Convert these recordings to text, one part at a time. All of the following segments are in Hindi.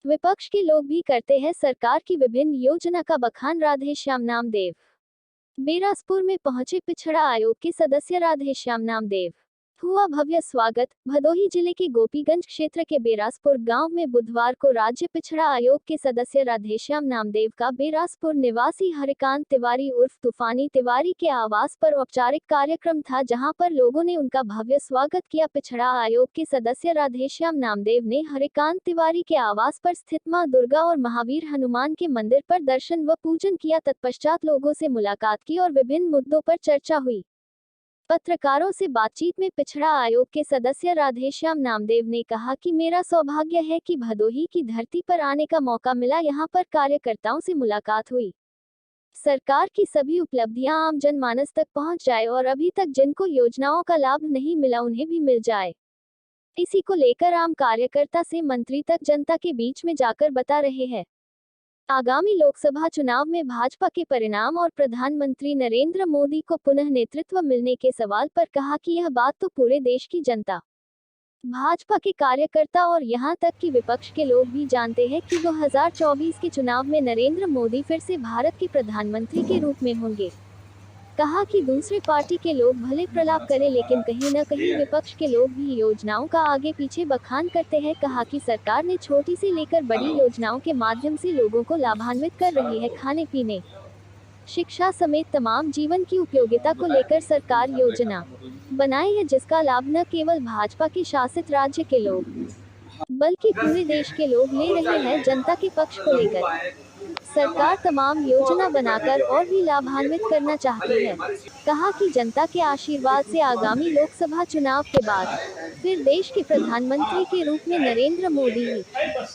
विपक्ष के लोग भी करते हैं सरकार की विभिन्न योजना का बखान। राधेश्याम नामदेव बिलासपुर में पहुंचे पिछड़ा आयोग के सदस्य राधेश्याम नामदेव। हुआ भव्य स्वागत। भदोही जिले के गोपीगंज क्षेत्र के बिलासपुर गांव में बुधवार को राज्य पिछड़ा आयोग के सदस्य राधेश्याम नामदेव का बिलासपुर निवासी हरिकांत तिवारी उर्फ तूफानी तिवारी के आवास पर औपचारिक कार्यक्रम था, जहां पर लोगों ने उनका भव्य स्वागत किया। पिछड़ा आयोग के सदस्य राधेश्याम नामदेव ने हरिकांत तिवारी के आवास पर स्थित मां दुर्गा और महावीर हनुमान के मंदिर पर दर्शन व पूजन किया। तत्पश्चात लोगों से मुलाकात की और विभिन्न मुद्दों पर चर्चा हुई। पत्रकारों से बातचीत में पिछड़ा आयोग के सदस्य राधेश्याम नामदेव ने कहा कि मेरा सौभाग्य है कि भदोही की धरती पर आने का मौका मिला। यहां पर कार्यकर्ताओं से मुलाकात हुई। सरकार की सभी उपलब्धियां आम जनमानस तक पहुंच जाए और अभी तक जिनको योजनाओं का लाभ नहीं मिला उन्हें भी मिल जाए। इसी को लेकर आम कार्यकर्ता से मंत्री तक जनता के बीच में जाकर बता रहे हैं। आगामी लोकसभा चुनाव में भाजपा के परिणाम और प्रधानमंत्री नरेंद्र मोदी को पुनः नेतृत्व मिलने के सवाल पर कहा कि यह बात तो पूरे देश की जनता, भाजपा के कार्यकर्ता और यहां तक कि विपक्ष के लोग भी जानते हैं कि 2024 के चुनाव में नरेंद्र मोदी फिर से भारत के प्रधानमंत्री के रूप में होंगे। कहा कि दूसरी पार्टी के लोग भले प्रलाप करें, लेकिन कहीं न कहीं विपक्ष के लोग भी योजनाओं का आगे पीछे बखान करते हैं। कहा कि सरकार ने छोटी से लेकर बड़ी योजनाओं के माध्यम से लोगों को लाभान्वित कर रही है। खाने पीने, शिक्षा समेत तमाम जीवन की उपयोगिता को लेकर सरकार योजना बनाई है, जिसका लाभ न केवल भाजपा के शासित राज्य के लोग बल्कि पूरे देश के लोग ले रहे हैं। जनता के पक्ष को लेकर सरकार तमाम योजना बनाकर और भी लाभान्वित करना चाहती है। कहा कि जनता के आशीर्वाद से आगामी लोकसभा चुनाव के बाद फिर देश के प्रधानमंत्री के रूप में नरेंद्र मोदी ही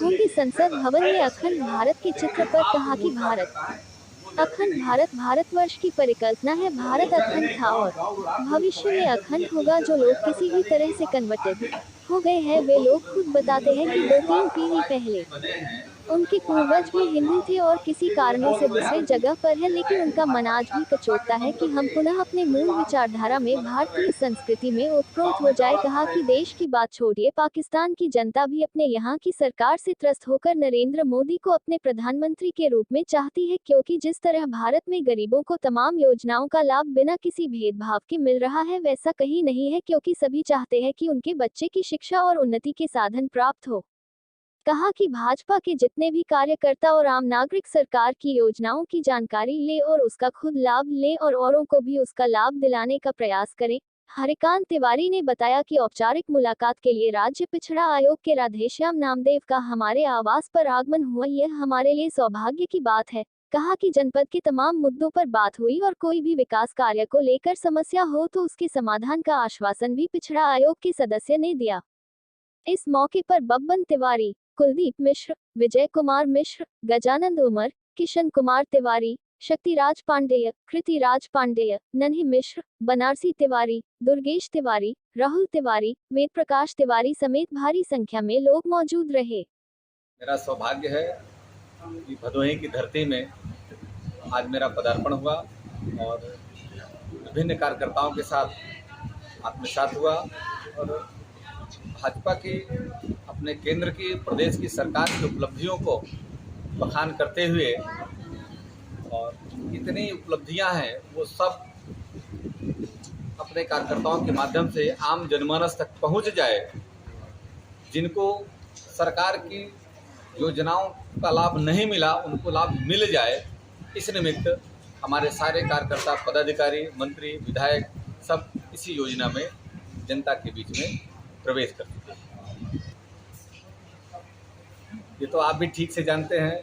होंगे। संसद भवन में अखंड भारत के चित्र पर कहा कि भारत अखंड भारत भारतवर्ष की परिकल्पना है। भारत अखंड था और भविष्य में अखंड होगा। जो लोग किसी भी तरह से कन्वर्टेड हो गए हैं, वे लोग खुद बताते हैं कि 2-3 पीढ़ी पहले उनके पूर्वज भी हिंदू थे और किसी कारणों से दूसरी जगह पर है, लेकिन उनका मन आज भी कचोटता है कि हम पुनः अपने मूल विचारधारा में, भारतीय संस्कृति में ओतप्रोत हो जाए। कहा कि देश की बात छोड़िए, पाकिस्तान की जनता भी अपने यहाँ की सरकार से त्रस्त होकर नरेंद्र मोदी को अपने प्रधानमंत्री के रूप में चाहती है, क्योंकि जिस तरह भारत में गरीबों को तमाम योजनाओं का लाभ बिना किसी भेदभाव के मिल रहा है, वैसा कहीं नहीं है, क्योंकि सभी चाहते हैं कि उनके बच्चे की शिक्षा और उन्नति के साधन प्राप्त हो। कहा कि भाजपा के जितने भी कार्यकर्ता और आम नागरिक सरकार की योजनाओं की जानकारी ले और उसका खुद लाभ ले और औरों को भी उसका लाभ दिलाने का प्रयास करें। हरिकांत तिवारी ने बताया कि औपचारिक मुलाकात के लिए राज्य पिछड़ा आयोग के राधेश्याम नामदेव का हमारे आवास पर आगमन हुआ, यह हमारे लिए सौभाग्य की बात है। कहा कि जनपद के तमाम मुद्दों पर बात हुई और कोई भी विकास कार्य को लेकर समस्या हो तो उसके समाधान का आश्वासन भी पिछड़ा आयोग के सदस्य ने दिया। इस मौके पर बब्बन तिवारी, कुलदीप मिश्र, विजय कुमार मिश्र, गजानंद उमर, किशन कुमार तिवारी, शक्तिराज पांडेय, कृतिराज पांडेय, नन्ही मिश्र, बनारसी तिवारी, दुर्गेश तिवारी, राहुल तिवारी, वेद प्रकाश तिवारी समेत भारी संख्या में लोग मौजूद रहे। मेरा सौभाग्य है कि भदोही की धरती में आज मेरा पदार्पण हुआ और विभिन्न कार्यकर्ताओं के साथ आत्मसात हुआ और भाजपा की, अपने केंद्र की, प्रदेश की सरकार की उपलब्धियों को बखान करते हुए, और इतनी उपलब्धियां हैं वो सब अपने कार्यकर्ताओं के माध्यम से आम जनमानस तक पहुंच जाए, जिनको सरकार की योजनाओं का लाभ नहीं मिला उनको लाभ मिल जाए। इस निमित्त हमारे सारे कार्यकर्ता, पदाधिकारी, मंत्री, विधायक सब इसी योजना में जनता के बीच में प्रवेश कर चुके हैं। ये तो आप भी ठीक से जानते हैं,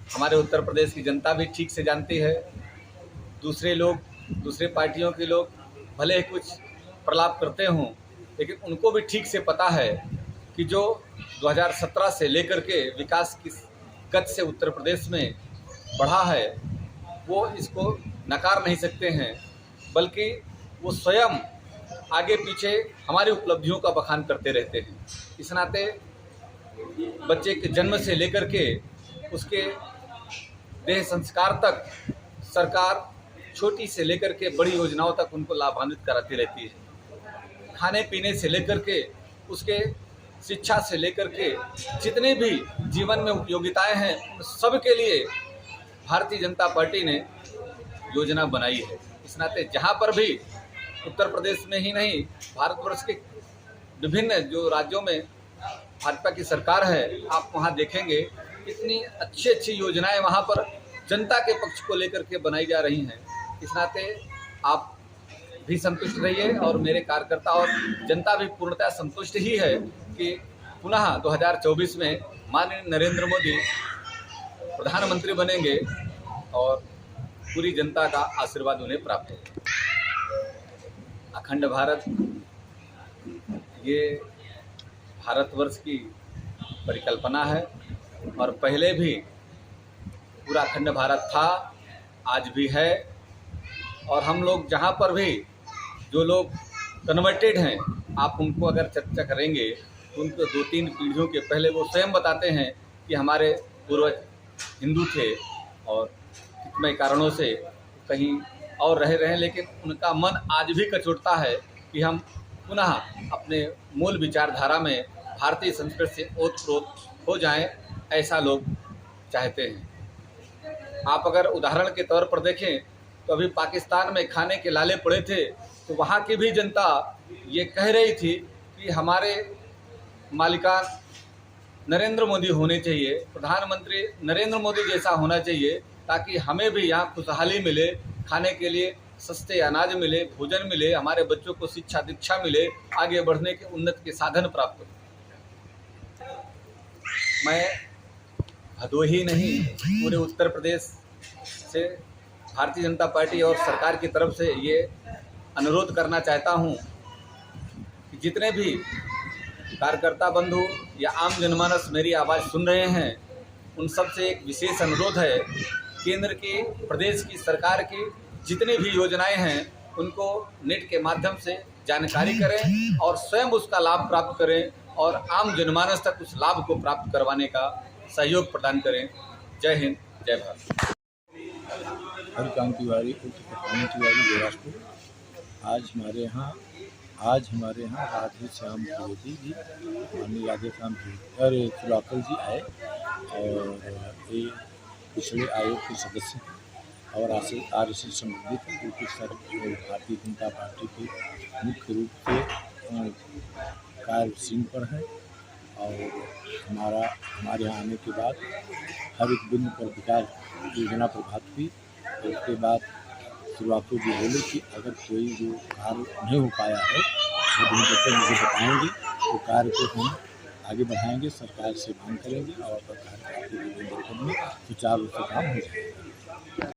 हमारे उत्तर प्रदेश की जनता भी ठीक से जानती है। दूसरे लोग, दूसरे पार्टियों के लोग भले ही कुछ प्रलाप करते हों, लेकिन उनको भी ठीक से पता है कि जो 2017 से लेकर के विकास की गति से उत्तर प्रदेश में बढ़ा है, वो इसको नकार नहीं सकते हैं, बल्कि वो स्वयं आगे पीछे हमारी उपलब्धियों का बखान करते रहते हैं। इस नाते बच्चे के जन्म से लेकर के उसके देह संस्कार तक सरकार छोटी से लेकर के बड़ी योजनाओं तक उनको लाभान्वित कराती रहती है। खाने पीने से लेकर के उसके शिक्षा से लेकर के जितने भी जीवन में उपयोगिताएं हैं उन सब के लिए भारतीय जनता पार्टी ने योजना बनाई है। इस नाते जहाँ पर भी उत्तर प्रदेश में ही नहीं, भारतवर्ष के विभिन्न जो राज्यों में भाजपा की सरकार है, आप वहाँ देखेंगे इतनी अच्छी अच्छी योजनाएं वहाँ पर जनता के पक्ष को लेकर के बनाई जा रही हैं। इस नाते आप भी संतुष्ट रहिए और मेरे कार्यकर्ता और जनता भी पूर्णतः संतुष्ट ही है कि पुनः 2024 में माननीय नरेंद्र मोदी प्रधानमंत्री बनेंगे और पूरी जनता का आशीर्वाद उन्हें प्राप्त होगा। अखंड भारत ये भारतवर्ष की परिकल्पना है और पहले भी पूरा अखंड भारत था, आज भी है। और हम लोग जहाँ पर भी जो लोग कन्वर्टेड हैं, आप उनको अगर चर्चा करेंगे तो उनको 2-3 पीढ़ियों के पहले वो स्वयं बताते हैं कि हमारे पूर्वज हिंदू थे और कितने कारणों से कहीं और रहे हैं, लेकिन उनका मन आज भी कचोटता है कि हम पुनः अपने मूल विचारधारा में भारतीय संस्कृति से ओतप्रोत हो जाएं, ऐसा लोग चाहते हैं। आप अगर उदाहरण के तौर पर देखें तो अभी पाकिस्तान में खाने के लाले पड़े थे, तो वहाँ की भी जनता ये कह रही थी कि हमारे मालिकान नरेंद्र मोदी होने चाहिए, प्रधानमंत्री नरेंद्र मोदी जैसा होना चाहिए, ताकि हमें भी यहाँ खुशहाली मिले, खाने के लिए सस्ते अनाज मिले, भोजन मिले, हमारे बच्चों को शिक्षा दीक्षा मिले, आगे बढ़ने के उन्नति के साधन प्राप्त हो। मैं भदोही नहीं, पूरे उत्तर प्रदेश से भारतीय जनता पार्टी और सरकार की तरफ से ये अनुरोध करना चाहता हूँ कि जितने भी कार्यकर्ता बंधु या आम जनमानस मेरी आवाज़ सुन रहे हैं, उन सब से एक विशेष अनुरोध है। केंद्र की, प्रदेश की सरकार की जितनी भी योजनाएं हैं उनको नेट के माध्यम से जानकारी करें और स्वयं उसका लाभ प्राप्त करें और आम जनमानस तक उस लाभ को प्राप्त करवाने का सहयोग प्रदान करें। जय हिंद, जय भारत। हरिकांत तिवारी, तिवारी बिलासपुर। आज हमारे यहाँ राधे श्याम द्विवेदी जी, माननीय राधे श्याम सुलाकल जी आए और ये पिछड़े आयोग के सदस्य हैं और आर से संबंधित हैं, जो कि भारतीय जनता पार्टी के मुख्य रूप से कार्यशील पर हैं। और हमारे यहाँ आने के बाद हर एक बिंदु पर विकास योजना प्रभावित हुई। उसके बाद श्रीवास्तव जी बोले कि अगर कोई जो कार्य नहीं हो पाया है वो मुझे बताएंगे, तो कार्य को हम आगे बढ़ाएंगे, सरकार से मांग करेंगे और सरकार के में सुचारू रूप से काम हो जाएगा।